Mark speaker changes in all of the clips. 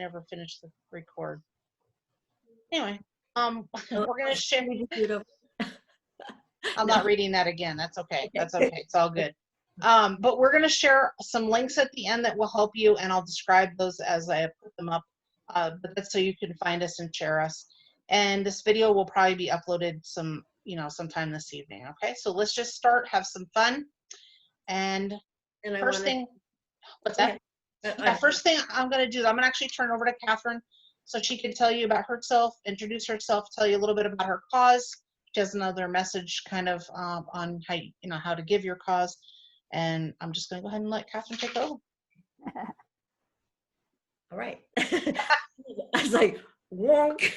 Speaker 1: never finished the record. Anyway,
Speaker 2: Oh,
Speaker 1: we're gonna share.
Speaker 2: we just do it over.
Speaker 1: I'm
Speaker 2: No.
Speaker 1: not reading that again. That's okay.
Speaker 2: Okay.
Speaker 1: That's okay. It's all good. But we're gonna share some links at the end that will help you, and I'll describe those as I put them up. But that's so you can find us and share us. And this video will probably be uploaded sometime this evening. Okay, so let's just start, have some fun. And first thing, what's that? Yeah, first thing I'm going to do is I'm going to actually turn over to Catherine so she can tell you about herself, introduce herself, tell you a little bit about her cause. She has another message kind of on how to give your cause. And I'm just going to go ahead and let Catherine take over.
Speaker 2: All right. I was like, wonk.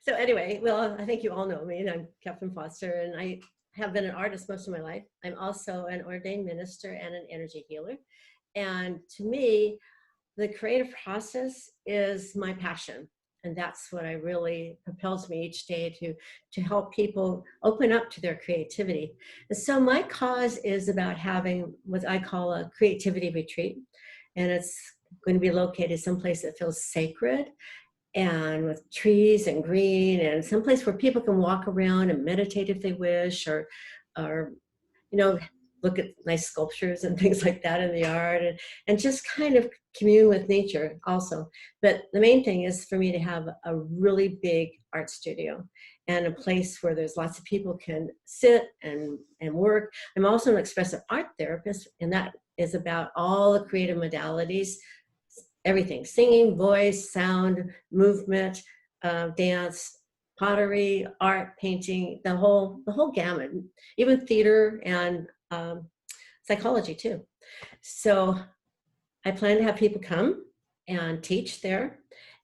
Speaker 2: So anyway, well, I think you all know me, and I'm Catherine Foster, and I have been an artist most of my life. I'm also an ordained minister and an energy healer. And to me, the creative process is my passion. And that's what I really propels me each day to help people open up to their creativity. And so my cause is about having what I call a creativity retreat. And it's going to be located someplace that feels sacred and with trees and green, and someplace where people can walk around and meditate if they wish, or look at nice sculptures and things like that in the yard, and just kind of commune with nature also. But the main thing is for me to have a really big art studio and a place where there's lots of people can sit and work. I'm also an expressive art therapist, and that is about all the creative modalities, everything: singing, voice, sound, movement, dance, pottery, art, painting, the whole gamut, even theater and psychology too. So I plan to have people come and teach there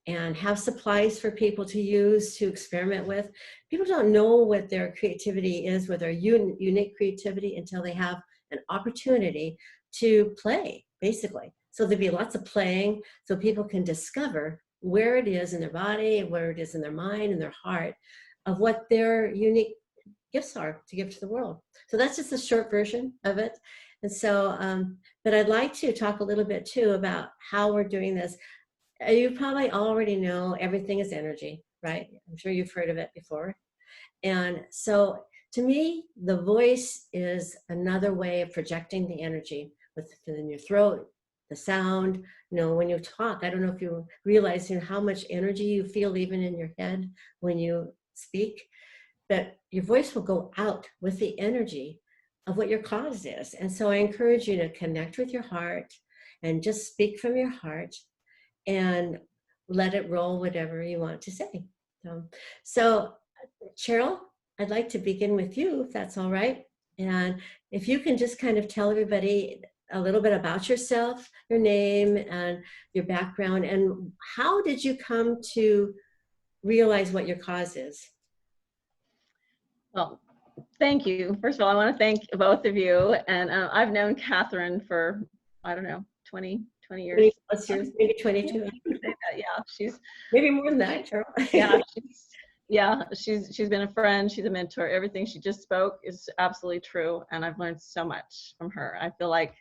Speaker 2: and have supplies for people to use, to experiment with. People don't know what their creativity is, what their unique creativity, until they have an opportunity to play, basically. So there'll be lots of playing so people can discover where it is in their body, where it is in their mind and their heart, of what their unique gifts are to give to the world. So that's just a short version of it. And so, but I'd like to talk a little bit too about how we're doing this. You probably already know everything is energy, right? I'm sure you've heard of it before. And so to me, the voice is another way of projecting the energy within your throat, the sound. When you talk, I don't know if you realize how much energy you feel even in your head when you speak, but your voice will go out with the energy of what your cause is. And so I encourage you to connect with your heart and just speak from your heart and let it roll whatever you want to say. So Cheryl, I'd like to begin with you, if that's all right. And if you can just kind of tell everybody a little bit about yourself, your name and your background, and how did you come to realize what your cause is?
Speaker 3: Well, thank you. First of all, I want to thank both of you. And I've known Catherine for, I don't know, 20 years.
Speaker 2: 20 plus years, maybe 22.
Speaker 3: Yeah, she's
Speaker 2: maybe more than that,
Speaker 3: Cheryl. She's been a friend. She's a mentor. Everything she just spoke is absolutely true. And I've learned so much from her. I feel like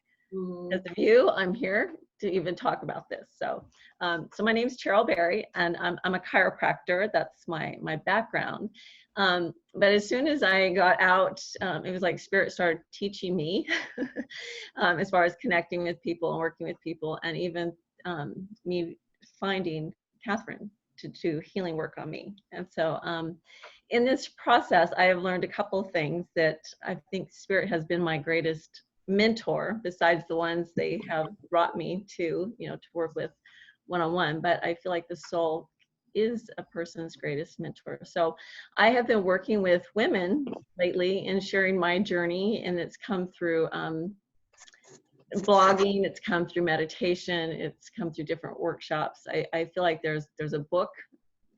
Speaker 3: as of you, I'm here to even talk about this. So my name is Cheryl Berry, and I'm a chiropractor. That's my background. But as soon as I got out, it was like Spirit started teaching me as far as connecting with people and working with people, and even me finding Catherine to do healing work on me. And so in this process, I have learned a couple of things that I think Spirit has been my greatest mentor, besides the ones they have brought me to work with one-on-one. But I feel like the soul is a person's greatest mentor. So I have been working with women lately and sharing my journey, and it's come through blogging, it's come through meditation, it's come through different workshops. I feel like there's a book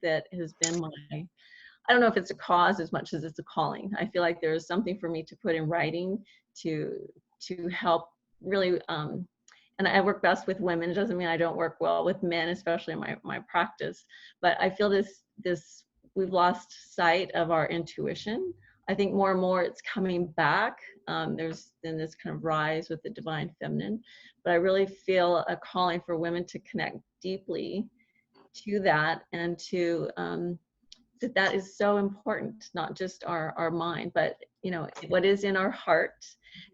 Speaker 3: that has been I don't know if it's a cause as much as it's a calling. I feel like there's something for me to put in writing to help really, and I work best with women. It doesn't mean I don't work well with men, especially in my practice. But I feel this we've lost sight of our intuition I think more and more it's coming back. There's been this kind of rise with the divine feminine, but I really feel a calling for women to connect deeply to that, and to that is so important, not just our mind, but what is in our heart.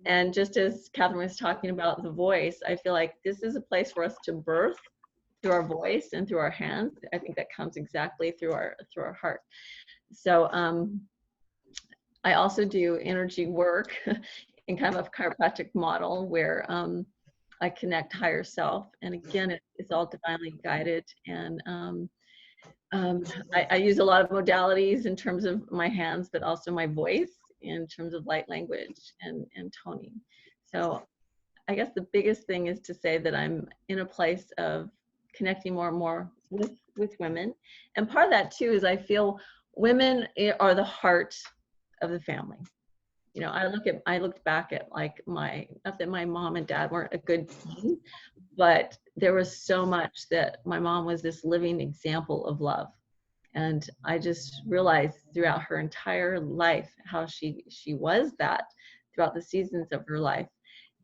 Speaker 3: And just as Catherine was talking about the voice, I feel like this is a place for us to birth through our voice and through our hands. I think that comes exactly through our heart. So I also do energy work in kind of a chiropractic model where I connect higher self, and again, it's all divinely guided. And I use a lot of modalities in terms of my hands, but also my voice in terms of light language and toning. So I guess the biggest thing is to say that I'm in a place of connecting more and more with women. And part of that too is I feel women are the heart of the family. I looked back at like not that my mom and dad weren't a good team, but there was so much that my mom was this living example of love. And I just realized throughout her entire life how she was that throughout the seasons of her life.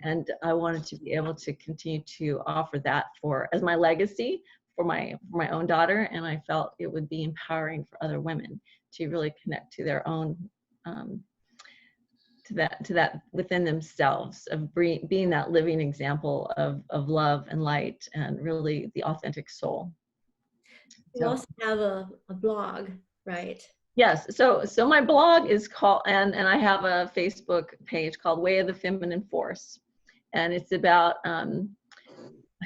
Speaker 3: And I wanted to be able to continue to offer that as my legacy for my own daughter. And I felt it would be empowering for other women to really connect to their own to that within themselves, of being that living example of love and light and really the authentic soul.
Speaker 2: You also have a blog, right?
Speaker 3: Yes. So my blog is called, and I have a Facebook page called Way of the Feminine Force, and it's about I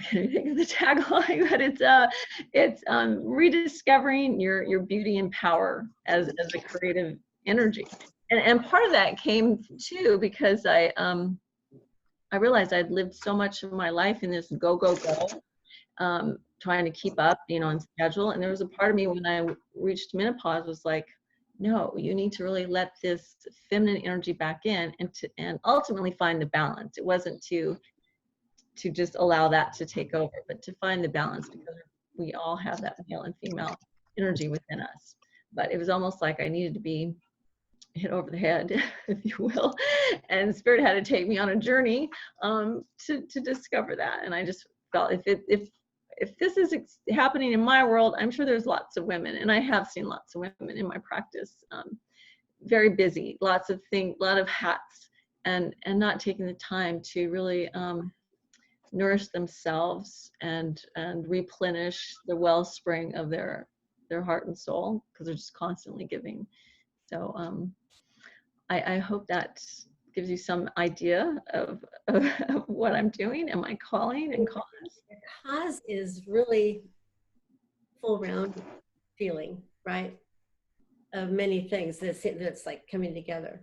Speaker 3: can't even think of the tagline, but it's rediscovering your beauty and power as a creative energy. And part of that came too because I realized I'd lived so much of my life in this go, trying to keep up, on schedule. And there was a part of me when I reached menopause was like, no, you need to really let this feminine energy back in and ultimately find the balance. It wasn't to just allow that to take over, but to find the balance, because we all have that male and female energy within us. But it was almost like I needed to be hit over the head, if you will, and Spirit had to take me on a journey to discover that. And I just felt if this is happening in my world, I'm sure there's lots of women, and I have seen lots of women in my practice, very busy, lots of things, a lot of hats, and not taking the time to really nourish themselves and replenish the wellspring of their heart and soul, because they're just constantly giving. So I hope that gives you some idea of what I'm doing and my calling and cause.
Speaker 2: Your cause is really full round feeling, right? Of many things that's like coming together.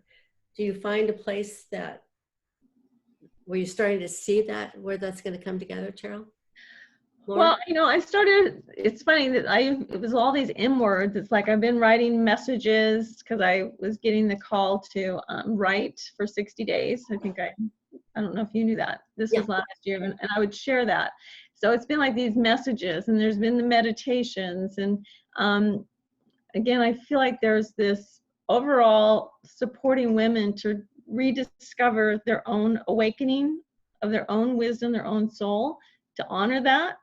Speaker 2: Do you find a place where you're starting to see that, where that's going to come together, Cheryl?
Speaker 3: Well, I started, it's funny that it was all these M words. It's like I've been writing messages because I was getting the call to write for 60 days. I think I don't know if you knew that. This was last year, and I would share that. So it's been like these messages, and there's been the meditations. And again, I feel like there's this overall supporting women to rediscover their own awakening of their own wisdom, their own soul, to honor that,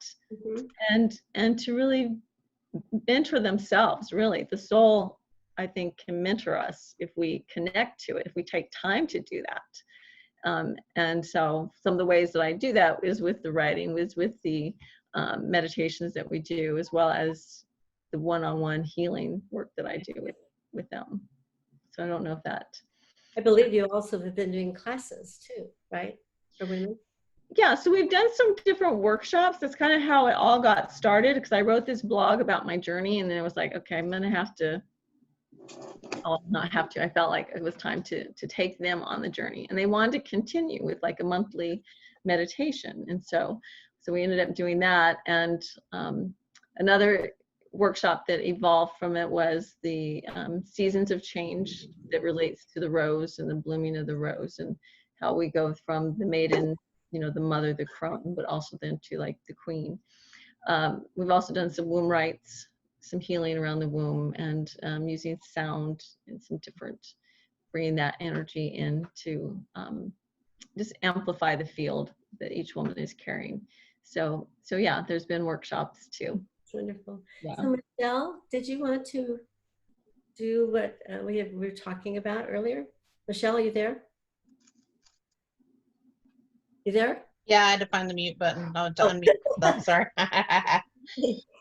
Speaker 3: and to really mentor themselves. Really, the soul, I think, can mentor us if we connect to it, if we take time to do that. And so some of the ways that I do that is with the writing, is with the meditations that we do, as well as the one-on-one healing work that I do with them. So I don't know if that.
Speaker 2: I believe you also have been doing classes too, right, for women?
Speaker 3: Yeah, so we've done some different workshops. That's kind of how it all got started, because I wrote this blog about my journey, and then it was like, okay, I'm gonna have to, I'll not have to, I felt like it was time to take them on the journey, and they wanted to continue with like a monthly meditation. And so we ended up doing that. And another workshop that evolved from it was the seasons of change, that relates to the rose and the blooming of the rose, and how we go from the maiden, the mother, the crone, but also then to like the queen. We've also done some womb rites, some healing around the womb, and using sound and some different bringing that energy in to just amplify the field that each woman is carrying. So yeah, there's been workshops too.
Speaker 2: It's wonderful.
Speaker 3: Yeah.
Speaker 2: So Michelle, did you want to do what we were talking about earlier? Michelle, are you there? You there?
Speaker 1: Yeah, I had to find the mute button. No, to unmute myself. Sorry.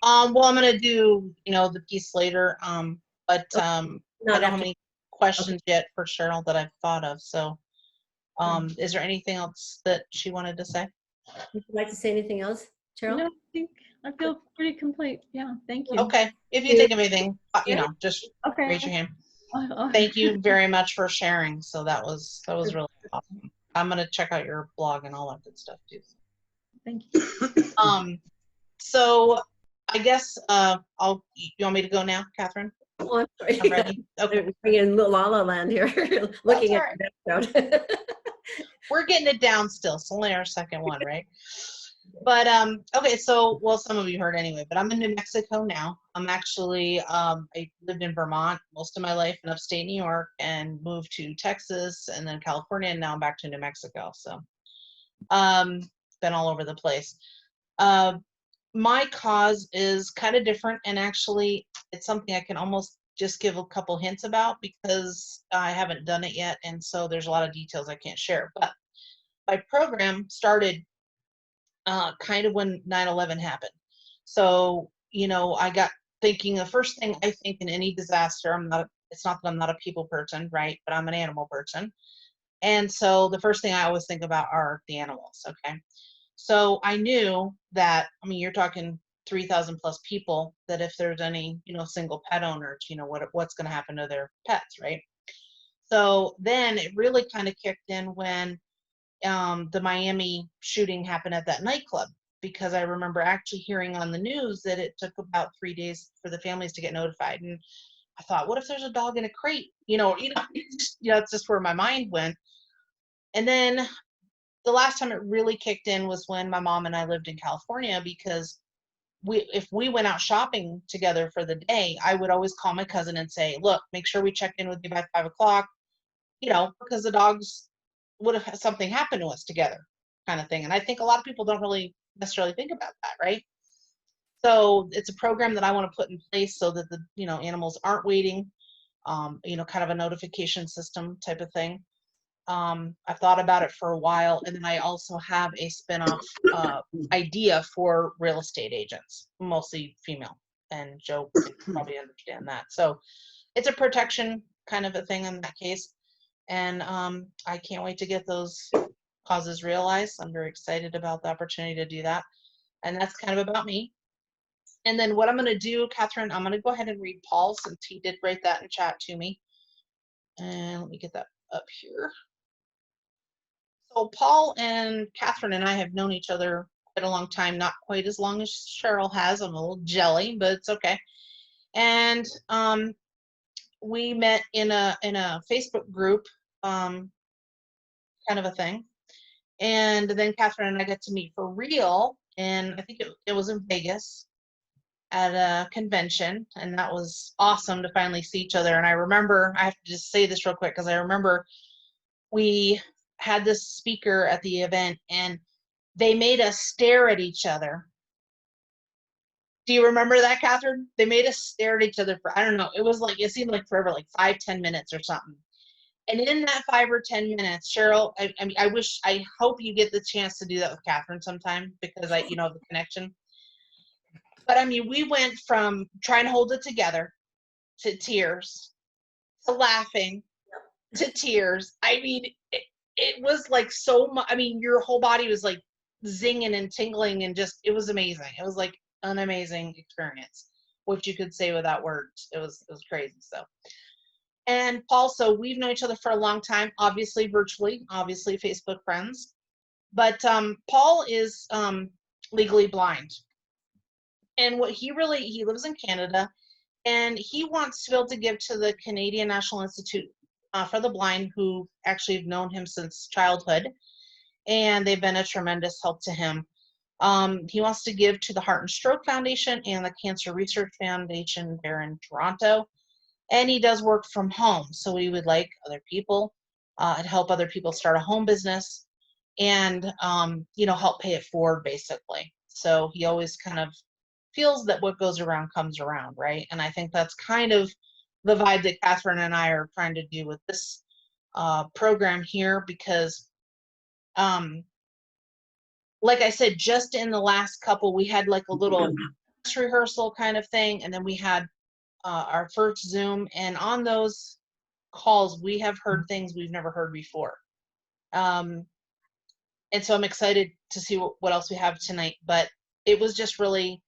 Speaker 1: Well, I'm gonna do, the piece later. But I
Speaker 2: Not
Speaker 1: don't have
Speaker 2: after.
Speaker 1: any questions yet for Cheryl that I've thought of. So, is there anything else that she wanted to say?
Speaker 2: Would you like to say anything else, Cheryl?
Speaker 3: No, I feel pretty complete. Yeah, thank you.
Speaker 1: Okay. If you think of anything, just
Speaker 3: Okay.
Speaker 1: raise your hand. Thank you very much for sharing. So that was really awesome. I'm gonna check out your blog and all that good stuff too.
Speaker 3: Thank you.
Speaker 1: So I guess you want me to go now, Catherine?
Speaker 2: Oh, I'm sorry.
Speaker 1: I'm ready. Okay.
Speaker 2: We're in La La Land here, looking at
Speaker 1: right.
Speaker 2: the background.
Speaker 1: We're getting it down still. It's only our second one, right? But okay, so some of you heard anyway, but I'm in New Mexico now. I'm actually I lived in Vermont most of my life in upstate New York and moved to Texas and then California, and now I'm back to New Mexico. So been all over the place. My cause is kind of different, and actually it's something I can almost just give a couple hints about because I haven't done it yet, and so there's a lot of details I can't share. But my program started kind of when 9/11 happened. So, I got thinking, the first thing I think in any disaster, it's not that I'm not a people person, right? But I'm an animal person. And so the first thing I always think about are the animals. Okay. So I knew that, you're talking 3,000 plus people, that if there's any, single pet owners, what's going to happen to their pets, right? So then it really kind of kicked in when the Miami shooting happened at that nightclub, because I remember actually hearing on the news that it took about 3 days for the families to get notified. And I thought, what if there's a dog in a crate? It's just where my mind went. And then the last time it really kicked in was when my mom and I lived in California, because if we went out shopping together for the day, I would always call my cousin and say, look, make sure we check in with you by 5 o'clock, because the dogs would have something happened to us together, kind of thing. And I think a lot of people don't really necessarily think about that, right? So it's a program that I want to put in place so that the animals aren't waiting, kind of a notification system type of thing. I've thought about it for a while, and then I also have a spinoff idea for real estate agents, mostly female, and Joe can probably understand that. So it's a protection kind of a thing in that case. And I can't wait to get those causes realized. I'm very excited about the opportunity to do that. And that's kind of about me. And then what I'm going to do, Catherine, I'm going to go ahead and read Paul, since he did write that in chat to me. And let me get that up here. So Paul and Catherine and I have known each other quite a long time, not quite as long as Cheryl has. I'm a little jelly, but it's okay. And we met in a Facebook group, kind of a thing. And then Catherine and I got to meet for real, and I think it was in Vegas at a convention, and that was awesome to finally see each other. And I remember, I have to just say this real quick, because I remember we had this speaker at the event, and they made us stare at each other. Do you remember that, Catherine? They made us stare at each other for, I don't know, it seemed like forever, like 5-10 minutes or something. And in that 5 or 10 minutes, Cheryl, I hope you get the chance to do that with Catherine sometime, because the connection. But we went from trying to hold it together to tears, to laughing, to tears. It was like so much. Your whole body was like zinging and tingling, and just, it was amazing. It was like an amazing experience, which you could say without words. It was crazy. So. And Paul, so we've known each other for a long time, obviously virtually, obviously Facebook friends. But Paul is legally blind. And he lives in Canada, and he wants to be able to give to the Canadian National Institute for the Blind, who actually have known him since childhood. And they've been a tremendous help to him. He wants to give to the Heart and Stroke Foundation and the Cancer Research Foundation there in Toronto. and he does work from home. So he would like other people and help other people start a home business and, help pay it forward basically. So he always kind of feels that what goes around comes around, right? And I think that's kind of the vibe that Catherine and I are trying to do with this program here because, like I said, just in the last couple, we had like a little dress rehearsal kind of thing, and then we had our first Zoom, and on those calls, we have heard things we've never heard before. And so I'm excited to see what else we have tonight, but it was just really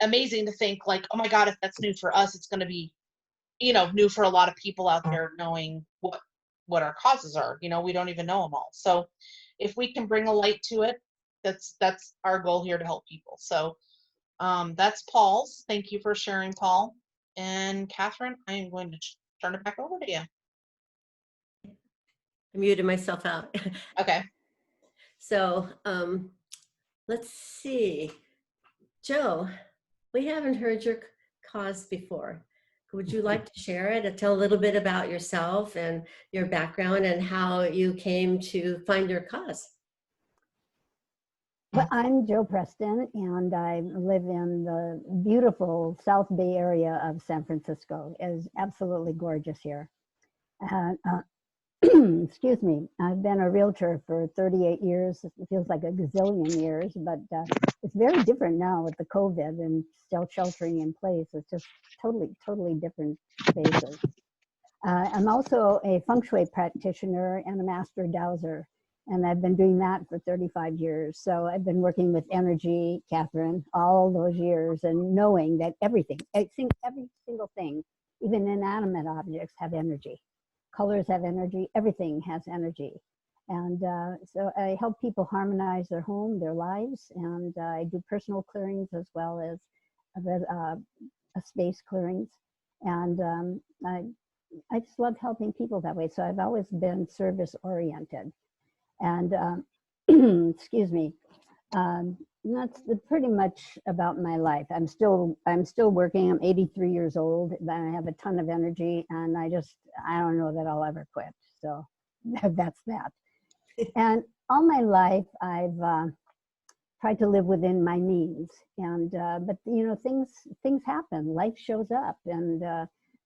Speaker 1: amazing to think like, oh my God, if that's new for us, it's going to be, new for a lot of people out there knowing what our causes are. We don't even know them all. So if we can bring a light to it, that's our goal here to help people. So that's Paul's. Thank you for sharing, Paul. And Catherine, I am going to turn it back over to you.
Speaker 2: I muted myself out.
Speaker 1: Okay.
Speaker 2: So let's see. Joe, we haven't heard your cause before. Would you like to share it and tell a little bit about yourself and your background and how you came to find your cause?
Speaker 4: Well, I'm Joe Preston, and I live in the beautiful South Bay area of San Francisco. It is absolutely gorgeous here. And, excuse me, I've been a realtor for 38 years. It feels like a gazillion years, but it's very different now with the COVID and still sheltering in place. It's just totally different spaces. I'm also a feng shui practitioner and a master dowser, and I've been doing that for 35 years. So I've been working with energy, Catherine, all those years, and knowing that everything, I think every single thing, even inanimate objects, have energy. Colors have energy, everything has energy. And so I help people harmonize their home, their lives, and I do personal clearings as well as space clearings. And I just love helping people that way. So I've always been service oriented. And excuse me, that's pretty much about my life. I'm still working. I'm 83 years old. I have a ton of energy, and I don't know that I'll ever quit. So that's that. And all my life, I've tried to live within my means. And but things happen. Life shows up, and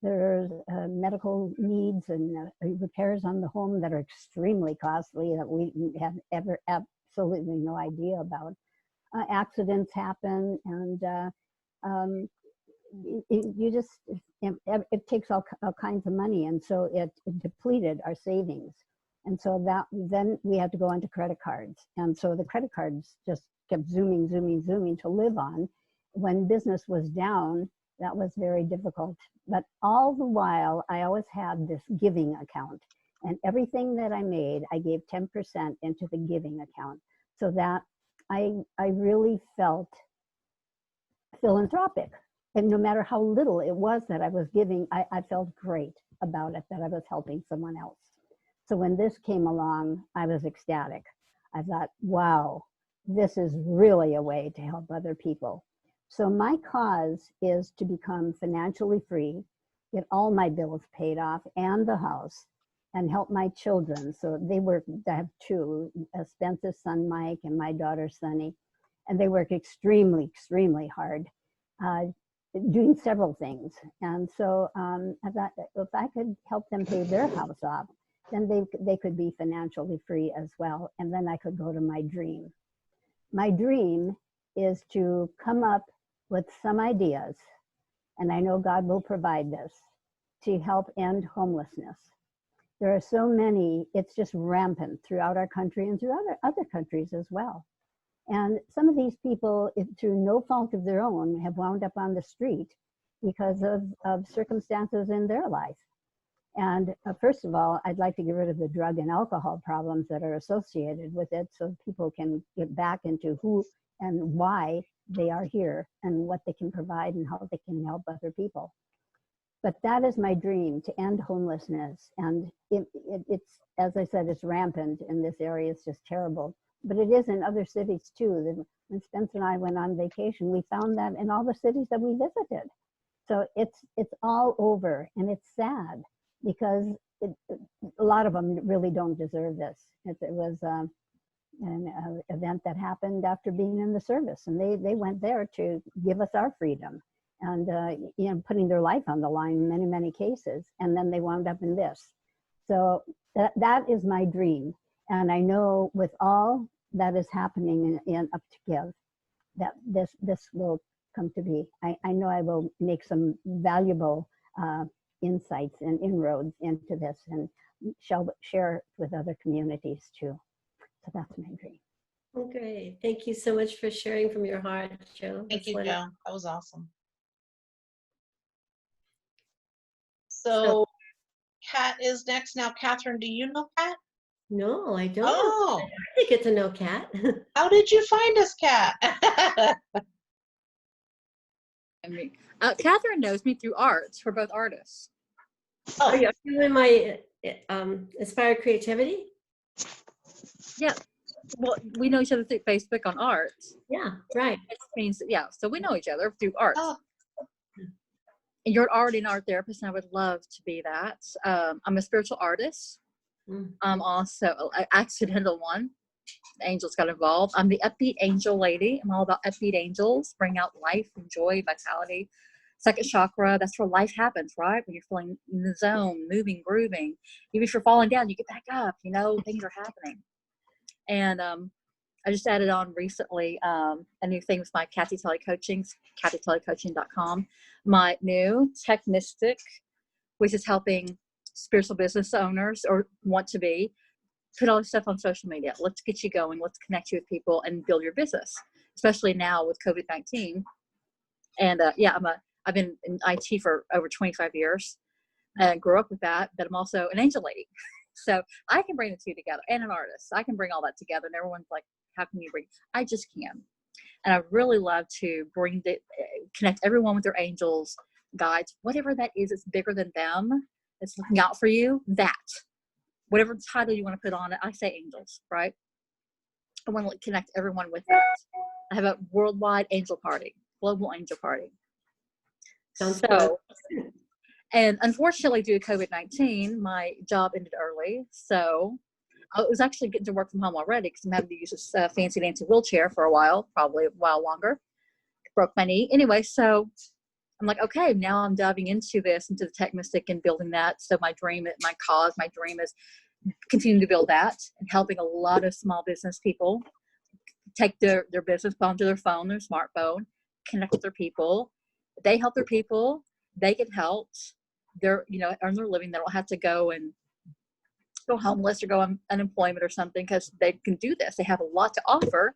Speaker 4: there's medical needs and repairs on the home that are extremely costly that we have absolutely no idea about. Accidents happen, and it takes all kinds of money, and so it depleted our savings. And so then we had to go onto credit cards. And so the credit cards just kept zooming to live on. When business was down, that was very difficult. But all the while, I always had this giving account. And everything that I made, I gave 10% into the giving account. So that I really felt philanthropic. And no matter how little it was that I was giving, I felt great about it, that I was helping someone else. So when this came along, I was ecstatic. I thought, wow, this is really a way to help other people. So my cause is to become financially free, get all my bills paid off and the house, and help my children. So they work, I have two, Spence's son, Mike, and my daughter, Sunny, and they work extremely hard, doing several things. And so I thought if I could help them pay their house off, then they could be financially free as well. And then I could go to my dream. My dream is to come up with some ideas, and I know God will provide this, to help end homelessness. There are so many, it's just rampant throughout our country and through other countries as well. And some of these people, through no fault of their own, have wound up on the street because of circumstances in their life. And first of all, I'd like to get rid of the drug and alcohol problems that are associated with it so people can get back into who and why they are here and what they can provide and how they can help other people. But that is my dream, to end homelessness. And it's, as I said, it's rampant in this area. It's just terrible. But it is in other cities too. When Spence and I went on vacation, we found that in all the cities that we visited. So it's all over, and it's sad because a lot of them really don't deserve this. It was an event that happened after being in the service, and they went there to give us our freedom, and putting their life on the line in many cases, and then they wound up in this. So that is my dream, and I know with all that is happening in Up to Give, that this will come to be. I know I will make some valuable insights and inroads into this, and share it with other communities too. So that's my dream.
Speaker 2: Oh, great. Thank you so much for sharing from your heart, Joe.
Speaker 1: Thank
Speaker 2: That's
Speaker 1: you,
Speaker 2: wonderful.
Speaker 1: Joe. That was awesome.
Speaker 2: So-
Speaker 1: So Kat is next. Now, Catherine, do you know Kat?
Speaker 2: No, I don't.
Speaker 1: Oh,
Speaker 2: I didn't get to know Kat.
Speaker 1: how did you find us, Kat?
Speaker 5: I mean, Catherine knows me through arts. We're both artists.
Speaker 1: Oh,
Speaker 2: Are you in my Inspired Creativity?
Speaker 5: Well, we know each other through Facebook on arts.
Speaker 2: Yeah, right.
Speaker 5: Which means, yeah, so we know each other through arts.
Speaker 1: oh,
Speaker 5: And you're already an art therapist, and I would love to be that. I'm a spiritual artist.
Speaker 2: Mm.
Speaker 5: I'm also an accidental one. The angels got involved. I'm the upbeat angel lady. I'm all about upbeat angels, bring out life and joy, vitality. Second chakra, that's where life happens, right? When you're feeling in the zone, moving, grooving. Even if you're falling down, you get back up, things are happening. And I just added on recently a new thing with my Kathy Tully Coaching, kathytullycoaching.com. My new Tech Mystic, which is helping spiritual business owners or want to be, put all this stuff on social media. Let's get you going. Let's connect you with people and build your business, especially now with COVID-19. And I've been in IT for over 25 years and grew up with that, but I'm also an angel lady. So I can bring the two together, and an artist. I can bring all that together, and everyone's like, how can you bring? I just can. And I really love to connect everyone with their angels, guides, whatever that is. It's bigger than them. It's looking out for you. That, whatever title you want to put on it, I say angels, right? I want to connect everyone with that. I have a worldwide angel party, global angel party.
Speaker 2: Sounds fun.
Speaker 5: And unfortunately, due to COVID-19, my job ended early. So I was actually getting to work from home already because I'm having to use this fancy Nancy wheelchair for a while, probably a while longer. Broke my knee. Anyway, so I'm like, okay, now I'm diving into the Tech Mystic and building that. So my dream is continuing to build that and helping a lot of small business people take their business onto their phone, their smartphone, connect with their people. They help their people. They get helped. They're, earn their living. They don't have to go homeless or go on unemployment or something because they can do this. They have a lot to offer,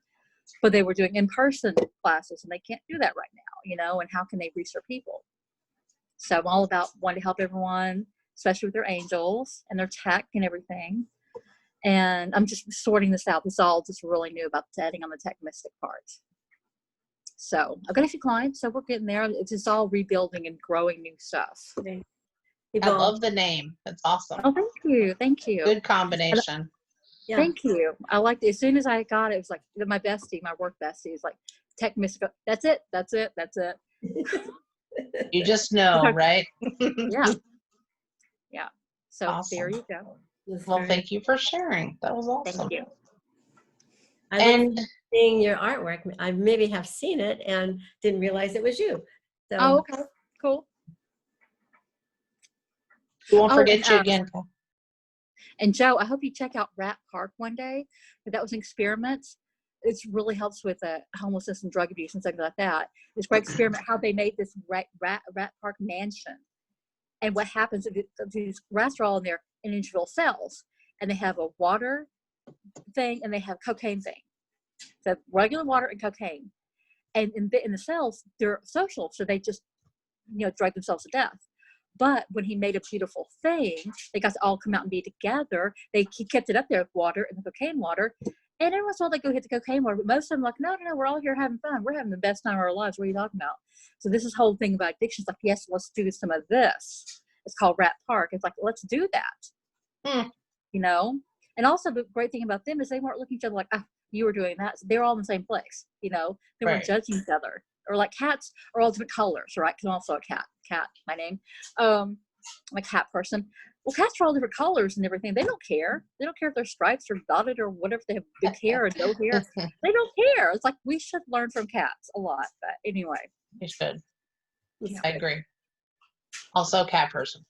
Speaker 5: but they were doing in-person classes and they can't do that right now, and how can they reach their people? So I'm all about wanting to help everyone, especially with their angels and their tech and everything. And I'm just sorting this out. This is all just really new about adding on the Tech Mystic part. So I've got a few clients, so we're getting there. It's just all rebuilding and growing new stuff.
Speaker 2: Okay.
Speaker 1: I love the name. That's awesome.
Speaker 5: Oh, thank you. Thank you.
Speaker 1: Good combination.
Speaker 2: Yeah.
Speaker 5: Thank you. I liked it. As soon as I got it, it was like my bestie, my work bestie is like, Tech Mystic. That's it. That's it. That's it.
Speaker 1: You just know, right?
Speaker 5: Yeah. Yeah. So
Speaker 1: Awesome.
Speaker 5: there you go.
Speaker 1: Well, thank you for sharing. That was awesome.
Speaker 5: Thank you.
Speaker 2: I love
Speaker 1: And
Speaker 2: seeing your artwork. I maybe have seen it and didn't realize it was you. So,
Speaker 5: Oh, okay. Cool.
Speaker 1: we won't forget
Speaker 5: and,
Speaker 1: you again.
Speaker 5: And Joe, I hope you check out Rat Park one day. That was an experiment. It really helps with homelessness and drug abuse and things like that. It's a great experiment how they made this rat park mansion. And what happens is these rats are all in their individual cells, and they have a water thing and they have cocaine thing. So regular water and cocaine. And in the cells, they're social, so they just drug themselves to death. But when he made a beautiful thing, they got to all come out and be together. He kept it up there with water and the cocaine water. And every once in a while they go hit the cocaine water. But most of them like, no, we're all here having fun. We're having the best time of our lives. What are you talking about? So this is whole thing about addiction. It's like, yes, let's do some of this. It's called Rat Park. It's like, let's do that. And also the great thing about them is they weren't looking at each other like, you were doing that. So they were all in the same place. They weren't judging each other. Or like cats are all different colors, right? Because I'm also a cat. cat, my name. I'm a cat person. Well, cats are all different colors and everything. They don't care. They don't care if they're stripes or dotted or whatever. They have big hair or no hair. They don't care. It's like we should learn from cats a lot. But anyway.
Speaker 1: You should.
Speaker 5: Yeah.
Speaker 1: I agree. Also a cat person.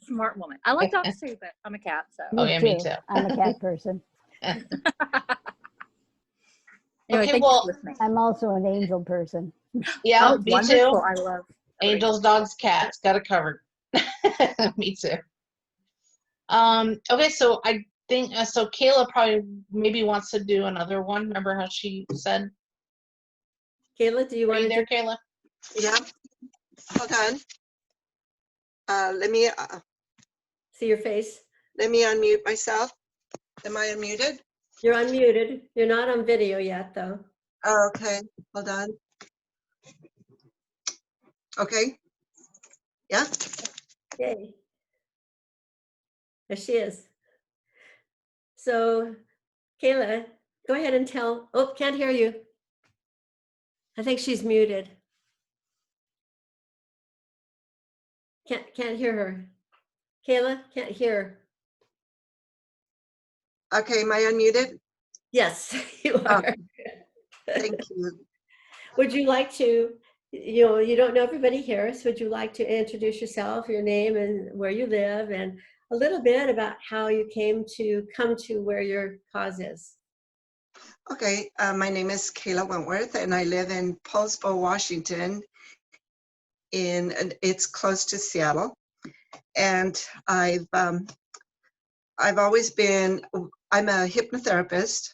Speaker 5: Smart woman. I like dogs too, but I'm a cat, so.
Speaker 1: Oh, yeah, me
Speaker 4: too.
Speaker 1: too.
Speaker 4: I'm a cat person.
Speaker 5: Anyway,
Speaker 1: Okay,
Speaker 5: thank
Speaker 1: well,
Speaker 5: you for listening.
Speaker 4: I'm also an angel person.
Speaker 1: Yeah,
Speaker 5: Oh,
Speaker 1: me
Speaker 5: wonderful.
Speaker 1: too.
Speaker 5: I love
Speaker 1: Angels, dogs, cats, got it covered. Me too. Okay, so I think so. Kayla probably maybe wants to do another one. Remember how she said?
Speaker 2: Kayla, do you
Speaker 1: Are
Speaker 2: want
Speaker 1: you
Speaker 2: to
Speaker 1: there,
Speaker 2: do?
Speaker 1: Kayla?
Speaker 6: Yeah, hold on. Let me
Speaker 2: See your face?
Speaker 6: unmute myself. Am I unmuted?
Speaker 2: You're unmuted. You're not on video yet, though.
Speaker 6: Oh, okay, hold on. Okay, yeah.
Speaker 2: Yay. There she is. So, Kayla, go ahead and tell. Oh, can't hear you. I think she's muted. Can't hear her. Kayla, can't hear her.
Speaker 6: Okay, am I unmuted?
Speaker 2: Yes, you
Speaker 6: Oh,
Speaker 2: are.
Speaker 6: thank you.
Speaker 2: Would you like to, you don't know everybody here, so would you like to introduce yourself, your name and where you live, and a little bit about how you come to where your cause is?
Speaker 6: Okay, my name is Kayla Wentworth, and I live in Poulsbo, Washington. It's close to Seattle, and I've always been. I'm a hypnotherapist,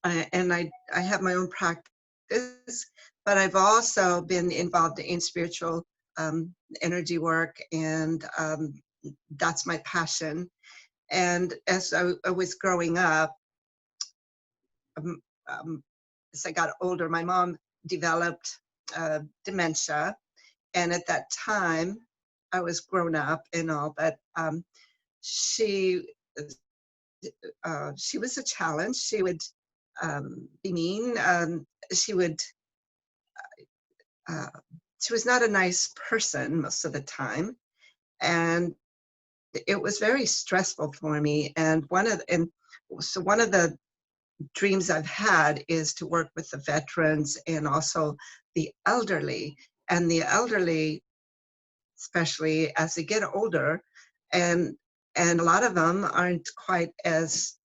Speaker 6: and I have my own practice, but I've also been involved in spiritual energy work, and that's my passion. And as I was growing up, um, as I got older, my mom developed dementia, and at that time, I was grown up and all, but she was a challenge. She would be mean. She would. Uh, she was not a nice person most of the time, and it was very stressful for me. And one of the dreams I've had is to work with the veterans and also the elderly. And the elderly, especially as they get older, and a lot of them aren't quite as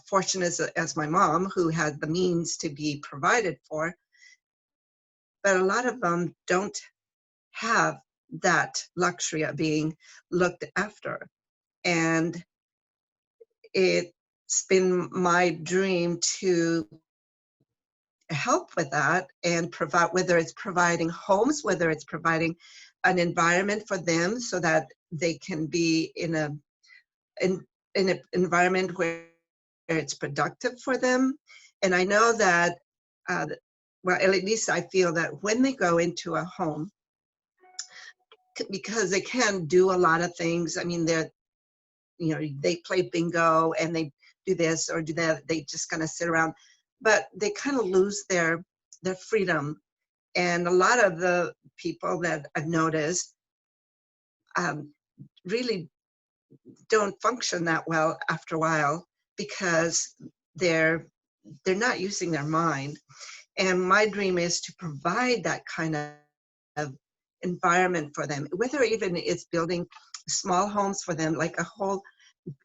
Speaker 6: fortunate as my mom, who had the means to be provided for, but a lot of them don't have that luxury of being looked after. And it's been my dream to help with that and provide, whether it's providing homes, whether it's providing an environment for them so that they can be in an environment where it's productive for them. And I know that, well, at least I feel that when they go into a home, because they can do a lot of things. I mean, they play bingo and they do this or do that. They just kind of sit around, but they kind of lose their freedom. And a lot of the people that I've noticed really don't function that well after a while because they're not using their mind. And my dream is to provide that kind of environment for them, whether even it's building small homes for them, like a whole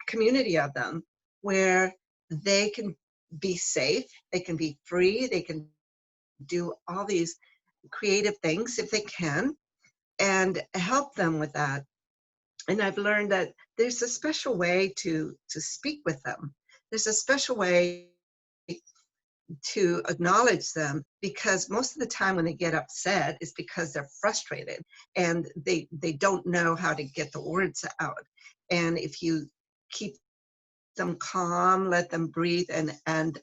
Speaker 6: community of them, where they can be safe, they can be free, they can do all these creative things if they can, and help them with that. And I've learned that there's a special way to speak with them. There's a special way to acknowledge them, because most of the time when they get upset is because they're frustrated and they don't know how to get the words out. And if you keep them calm, let them breathe, and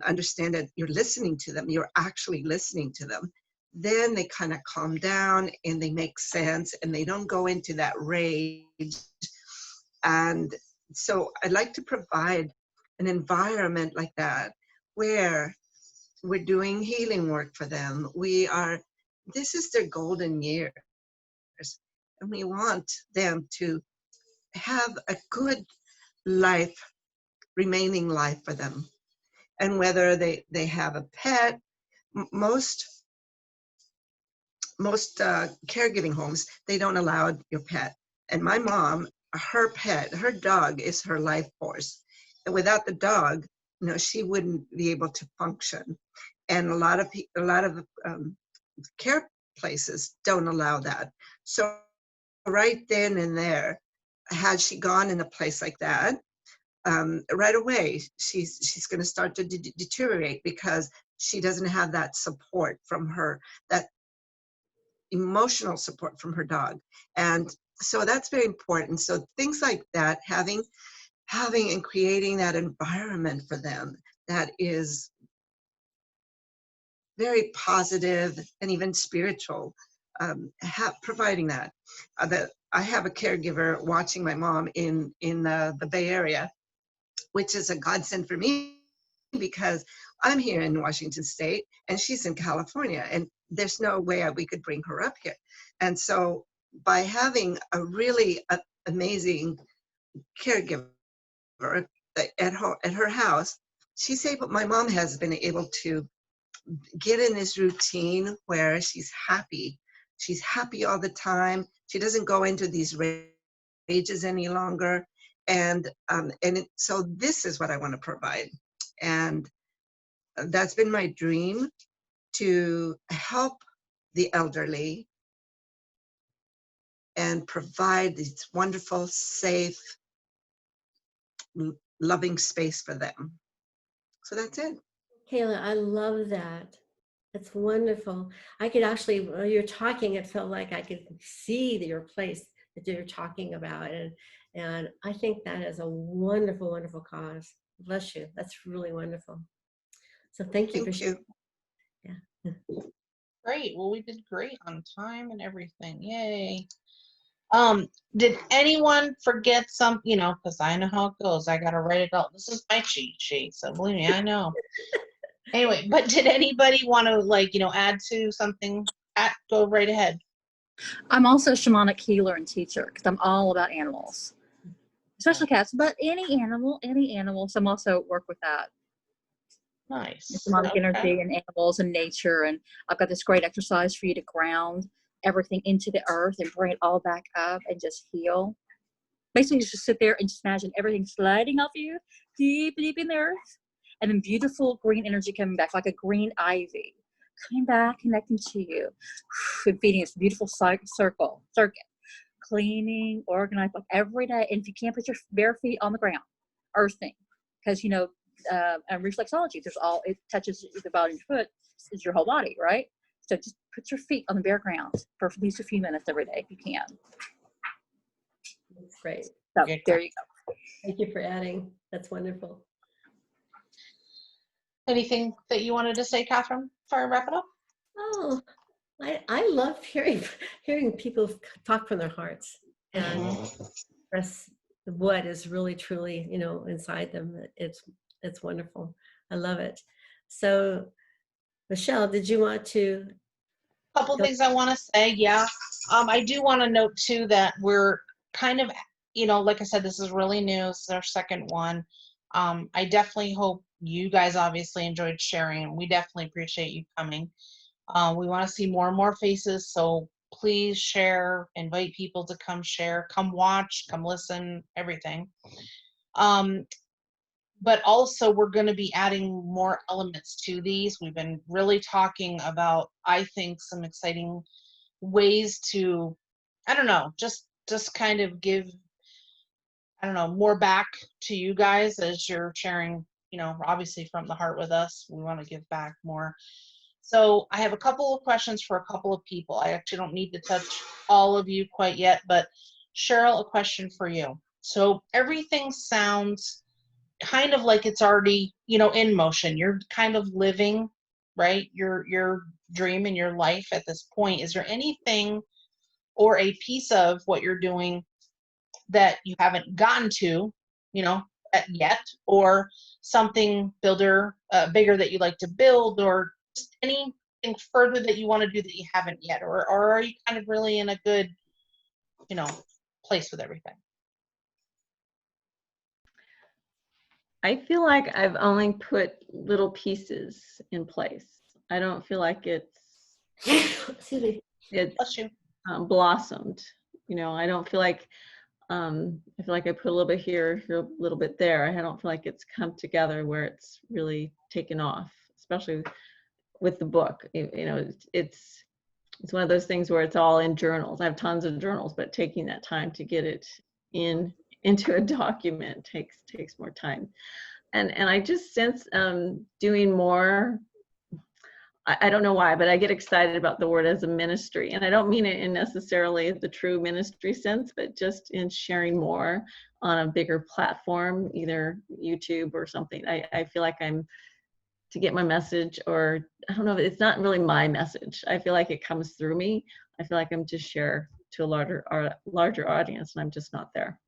Speaker 6: understand that you're listening to them, you're actually listening to them, then they kind of calm down and they make sense and they don't go into that rage. And so I'd like to provide an environment like that where we're doing healing work for them. We are this is their golden years. And we want them to have a good life, remaining life for them. And whether they have a pet, most caregiving homes, they don't allow your pet. And my mom, her pet, her dog is her life force. And without the dog, she wouldn't be able to function. And a lot of care places don't allow that. So right then and there, had she gone in a place like that, right away, she's going to start to deteriorate because she doesn't have that support from her, that emotional support from her dog. And so that's very important. So things like that, having and creating that environment for them that is very positive and even spiritual, providing that. I have a caregiver watching my mom in the Bay Area, which is a godsend for me because I'm here in Washington State and she's in California, and there's no way we could bring her up here. And so by having a really amazing caregiver at her house, my mom has been able to get in this routine where she's happy. She's happy all the time. She doesn't go into these rages any longer. So this is what I want to provide. And that's been my dream, to help the elderly and provide this wonderful, safe, loving space for them. So that's it.
Speaker 2: Kayla, I love that. That's wonderful. I could actually, while you're talking, it felt like I could see your place that you're talking about. And I think that is a wonderful, wonderful cause. Bless you. That's really wonderful. So thank you.
Speaker 6: Thank you.
Speaker 2: Yeah.
Speaker 1: Great. Well, we did great on time and everything. Yay. Did anyone forget some, because I know how it goes. I gotta write it out. This is my cheat sheet, so believe me, I know. Anyway, but did anybody want to add to something? Go right ahead.
Speaker 5: I'm also a shamanic healer and teacher because I'm all about animals, especially cats, but any animal. So I'm also work with that.
Speaker 1: Nice.
Speaker 5: Shamanic
Speaker 1: Okay.
Speaker 5: energy and animals and nature. And I've got this great exercise for you to ground everything into the earth and bring it all back up and just heal. Basically, just sit there and just imagine everything sliding off you deep in the earth. And then beautiful green energy coming back like a green ivy. Coming back, connecting to you. And feeding this beautiful circuit. Cleaning, organized, like every day. And if you can't put your bare feet on the ground, earthing. Because, reflexology, it touches the bottom of your foot, is your whole body, right? So just put your feet on the bare ground for at least a few minutes every day if you can.
Speaker 2: That's great.
Speaker 5: So there you go.
Speaker 2: Thank you for adding. That's wonderful.
Speaker 1: Anything that you wanted to say, Catherine, before I wrap it up?
Speaker 2: Oh, I love hearing people talk from their hearts and express what is really truly inside them. It's wonderful. I love it. So, Michelle, did you want to?
Speaker 1: Couple things I want to say. Yeah. I do want to note too that we're kind of, like I said, this is really new. This is our second one. I definitely hope you guys obviously enjoyed sharing, and we definitely appreciate you coming. We want to see more and more faces, so please share, invite people to come share, come watch, come listen, everything. But also we're going to be adding more elements to these. We've been really talking about, I think, some exciting ways to, I don't know, just kind of give, I don't know, more back to you guys as you're sharing, obviously from the heart with us. We want to give back more. So I have a couple of questions for a couple of people. I actually don't need to touch all of you quite yet, but Cheryl, a question for you. So everything sounds kind of like it's already, in motion. You're kind of living, right? Your dream in your life at this point. Is there anything or a piece of what you're doing that you haven't gotten to, yet, or something bigger that you like to build, or just any think further that you want to do that you haven't yet, or are you kind of really in a good, place with everything?
Speaker 3: I feel like I've only put little pieces in place. I don't feel like
Speaker 2: Excuse me.
Speaker 3: it's
Speaker 1: Bless you.
Speaker 3: blossomed. I don't feel like I feel like I put a little bit here, a little bit there. I don't feel like it's come together where it's really taken off, especially with the book. It's one of those things where it's all in journals. I have tons of journals, but taking that time to get it into a document takes more time. And I just sense doing more. I don't know why, but I get excited about the word as a ministry. And I don't mean it in necessarily the true ministry sense, but just in sharing more on a bigger platform, either YouTube or something. I feel like I'm to get my message, or I don't know, it's not really my message. I feel like it comes through me. I feel like I'm to share to a larger audience, and I'm just not there.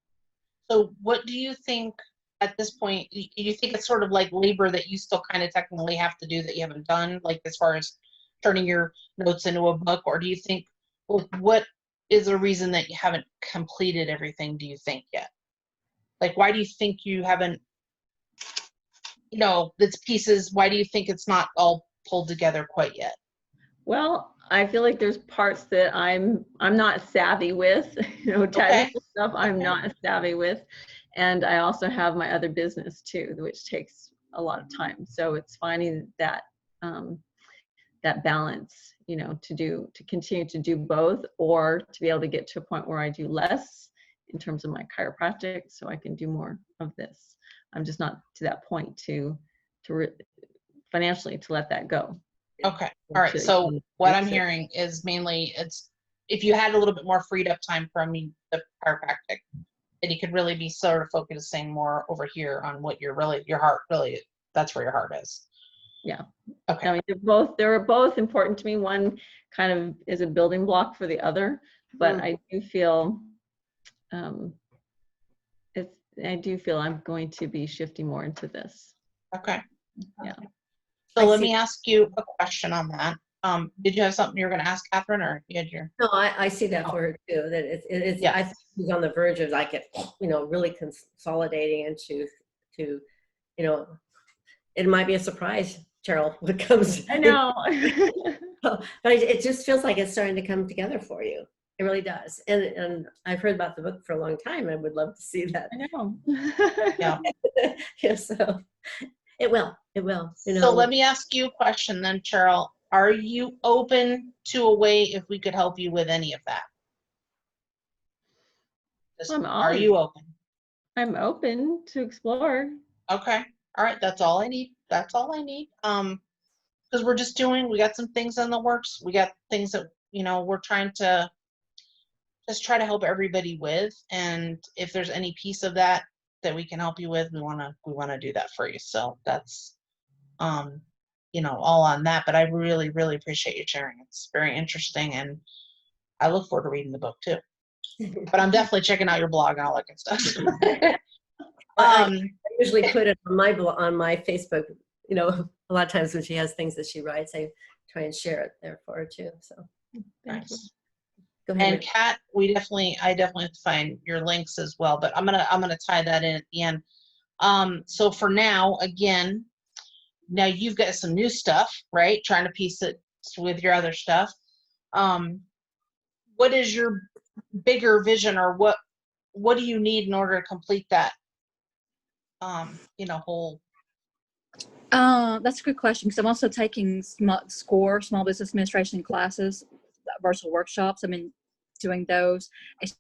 Speaker 1: So what do you think at this point? You think it's sort of like labor that you still kind of technically have to do that you haven't done, like as far as turning your notes into a book? Or do you think, what is the reason that you haven't completed everything, do you think, yet? Like, why do you think you haven't, it's pieces, why do you think it's not all pulled together quite yet?
Speaker 3: Well, I feel like there's parts that I'm not savvy with, technical stuff I'm not savvy with. And I also have my other business too, which takes a lot of time. So it's finding that that balance, to continue to do both, or to be able to get to a point where I do less in terms of my chiropractic, so I can do more of this. I'm just not to that point to financially to let that go.
Speaker 1: Okay. All right. So what I'm hearing is mainly it's if you had a little bit more freed up time from the chiropractic, then you could really be sort of focusing more over here on what your heart really, that's where your heart is.
Speaker 3: Yeah.
Speaker 1: Okay.
Speaker 3: I mean, they're both important to me. One kind of is a building block for the other, but I do feel I'm going to be shifting more into this.
Speaker 1: Okay.
Speaker 3: Yeah.
Speaker 1: So let me ask you a question on that. Did you have something you were going to ask, Catherine, or you had your?
Speaker 2: No, I see that for her too. That it's
Speaker 1: Yes.
Speaker 2: I think she's on the verge of like it, really consolidating into, it might be a surprise, Cheryl, what comes.
Speaker 3: I know.
Speaker 2: But it just feels like it's starting to come together for you. It really does. And I've heard about the book for a long time. I would love to see that.
Speaker 3: I know.
Speaker 1: Yeah.
Speaker 2: Yeah, so it will.
Speaker 1: So let me ask you a question then, Cheryl. Are you open to a way if we could help you with any of that? Are you open?
Speaker 3: I'm open to explore.
Speaker 1: Okay. All right. That's all I need. Because we got some things in the works. We got things that, we're trying to just try to help everybody with. And if there's any piece of that we can help you with, we want to do that for you. So that's, all on that, but I really, really appreciate you sharing. It's very interesting. And I look forward to reading the book too, but I'm definitely checking out your blog and all that good stuff.
Speaker 2: I usually put it on my blog, on my Facebook, a lot of times when she has things that she writes, I try and share it there for her too. So
Speaker 1: nice.
Speaker 2: Go ahead.
Speaker 1: And Kat, I definitely have to find your links as well, but I'm gonna tie that in at the end. So for now, again, now you've got some new stuff, right? Trying to piece it with your other stuff. What is your bigger vision, or what do you need in order to complete that? Whole.
Speaker 5: That's a good question, because I'm also taking small business administration classes, virtual workshops. I've been doing those. It's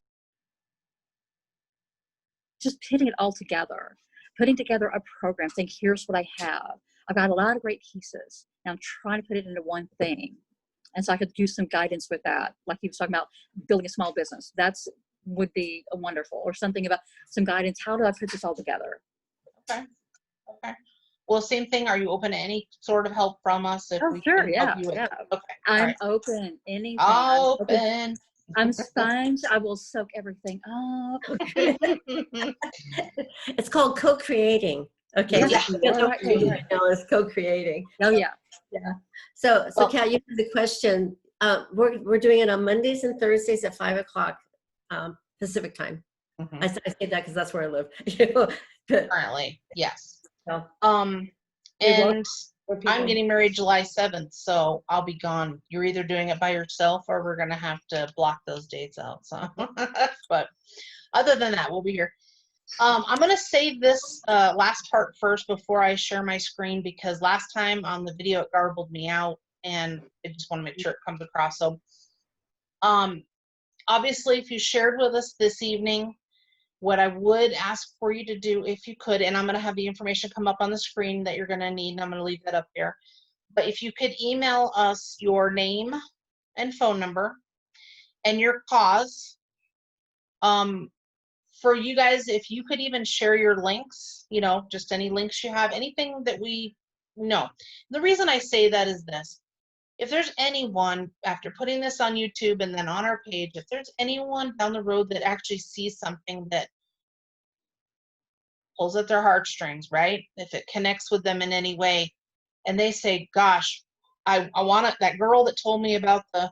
Speaker 5: just putting it all together, putting together a program, saying, here's what I have. I've got a lot of great pieces. Now I'm trying to put it into one thing. And so I could use some guidance with that. Like he was talking about building a small business. Would be a wonderful, or something about some guidance. How do I put this all together?
Speaker 1: Okay. Well, same thing. Are you open to any sort of help from us? If we
Speaker 5: Sure.
Speaker 1: can
Speaker 5: Yeah.
Speaker 1: help you with
Speaker 5: Yeah.
Speaker 1: it? Okay.
Speaker 5: I'm open. Anything.
Speaker 1: Open.
Speaker 5: I'm sponge. I will soak everything up.
Speaker 2: It's called co-creating. Okay,
Speaker 1: Yeah.
Speaker 2: right now is co-creating.
Speaker 5: Oh yeah.
Speaker 2: Yeah. So
Speaker 1: Well-
Speaker 2: Kat, you have the question. We're doing it on Mondays and Thursdays at 5 o'clock Pacific time.
Speaker 1: Mhm.
Speaker 2: I say that because that's where I live. You know, but,
Speaker 1: Currently, yes.
Speaker 2: so,
Speaker 1: And
Speaker 2: more people.
Speaker 1: I'm getting married July 7th, so I'll be gone. You're either doing it by yourself or we're gonna have to block those dates out. So, but other than that, we'll be here. I'm gonna save this last part first before I share my screen because last time on the video it garbled me out, and I just want to make sure it comes across. So, obviously, if you shared with us this evening, what I would ask for you to do, if you could, and I'm going to have the information come up on the screen that you're going to need, and I'm going to leave that up there. But if you could email us your name and phone number and your cause. For you guys, if you could even share your links, you know, just any links you have, anything that we know. The reason I say that is this. If there's anyone, after putting this on YouTube and then on our page, if there's anyone down the road that actually sees something that pulls at their heartstrings, right? If it connects with them in any way, and they say, gosh, I want to, that girl that told me about the,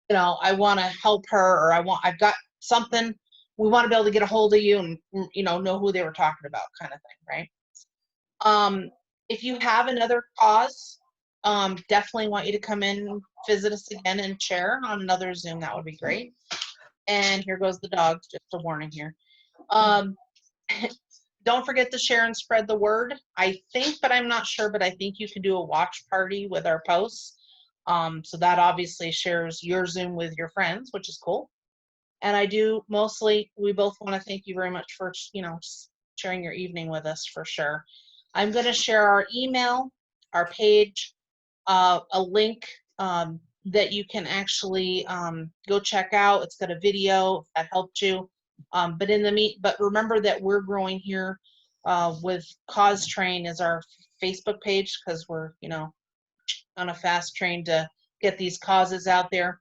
Speaker 1: you know, I want to help her, or I've got something, we want to be able to get a hold of you and, you know who they were talking about, kind of thing, right? If you have another cause, definitely want you to come in and visit us again and share on another Zoom. That would be great. And here goes the dogs, just a warning here. Don't forget to share and spread the word. I think, but I'm not sure, but I think you can do a watch party with our posts. So that obviously shares your Zoom with your friends, which is cool. And I do mostly, we both want to thank you very much for, you know, sharing your evening with us for sure. I'm going to share our email, our page, a link that you can actually go check out. It's got a video if that helped you. But remember that we're growing here with Cause Train is our Facebook page because we're, you know, on a fast train to get these causes out there.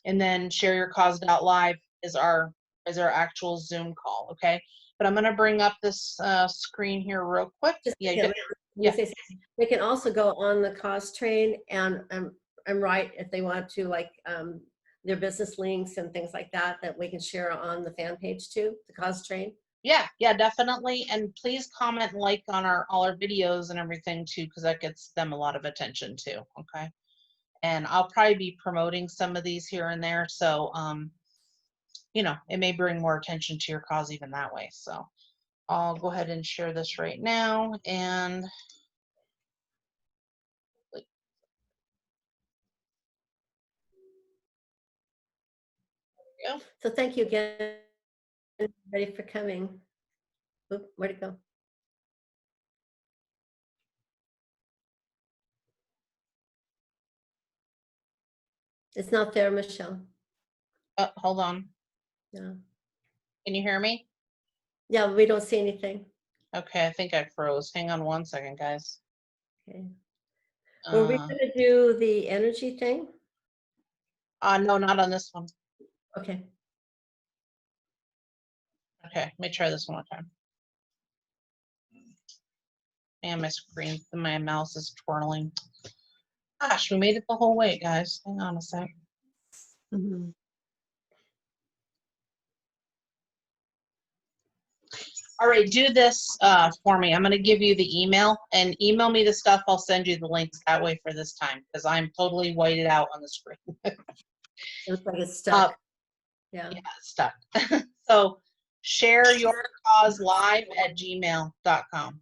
Speaker 1: And then shareyourcause.live is our actual Zoom call. Okay. But I'm going to bring up this screen here real quick.
Speaker 2: Just
Speaker 1: Yeah.
Speaker 2: let me say something. They can also go on the Cause Train and write if they want to, like their business links and things like that we can share on the fan page too, the Cause Train.
Speaker 1: Yeah, definitely. And please comment and like on all our videos and everything too, because that gets them a lot of attention too. Okay. And I'll probably be promoting some of these here and there. So, you know, it may bring more attention to your cause even that way. So I'll go ahead and share this right now. And yeah.
Speaker 2: So thank you again, everybody, for coming. Oop, where'd it go? It's not there, Michelle.
Speaker 1: Oh, hold on.
Speaker 2: No.
Speaker 1: Can you hear me?
Speaker 2: Yeah, we don't see anything.
Speaker 1: Okay, I think I froze. Hang on one second, guys.
Speaker 2: Okay. Were we
Speaker 1: Uh,
Speaker 2: going to do the energy thing?
Speaker 1: no, not on this one.
Speaker 2: Okay.
Speaker 1: Okay, let me try this one more time. And my mouse is twirling. Gosh, we made it the whole way, guys. Hang on a sec.
Speaker 2: Mm-hmm.
Speaker 1: All right, do this for me. I'm going to give you the email and email me the stuff. I'll send you the links that way for this time because I'm totally whited out on the screen.
Speaker 2: It looks like it's stuck. Yeah.
Speaker 1: Yeah, it's stuck. So shareyourcauselive@gmail.com.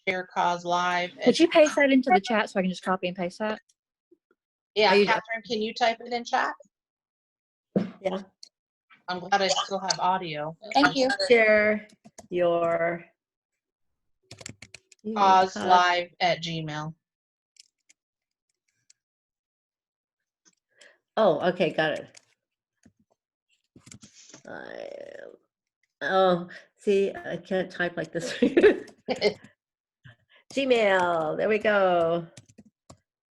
Speaker 1: Sharecauselive.
Speaker 5: Would you paste that into the chat so I can just copy and paste that?
Speaker 1: Yeah,
Speaker 5: you-
Speaker 1: Catherine, can you type it in chat?
Speaker 2: Yeah.
Speaker 1: I'm glad I still have audio.
Speaker 5: Thank you.
Speaker 2: Share your
Speaker 1: Causelive@gmail.
Speaker 2: Oh, okay, got it. Oh, see, I can't type like this. Gmail, there we go.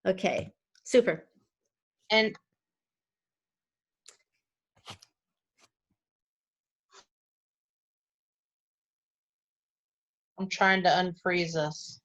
Speaker 2: Okay, super.
Speaker 1: And I'm trying to unfreeze us.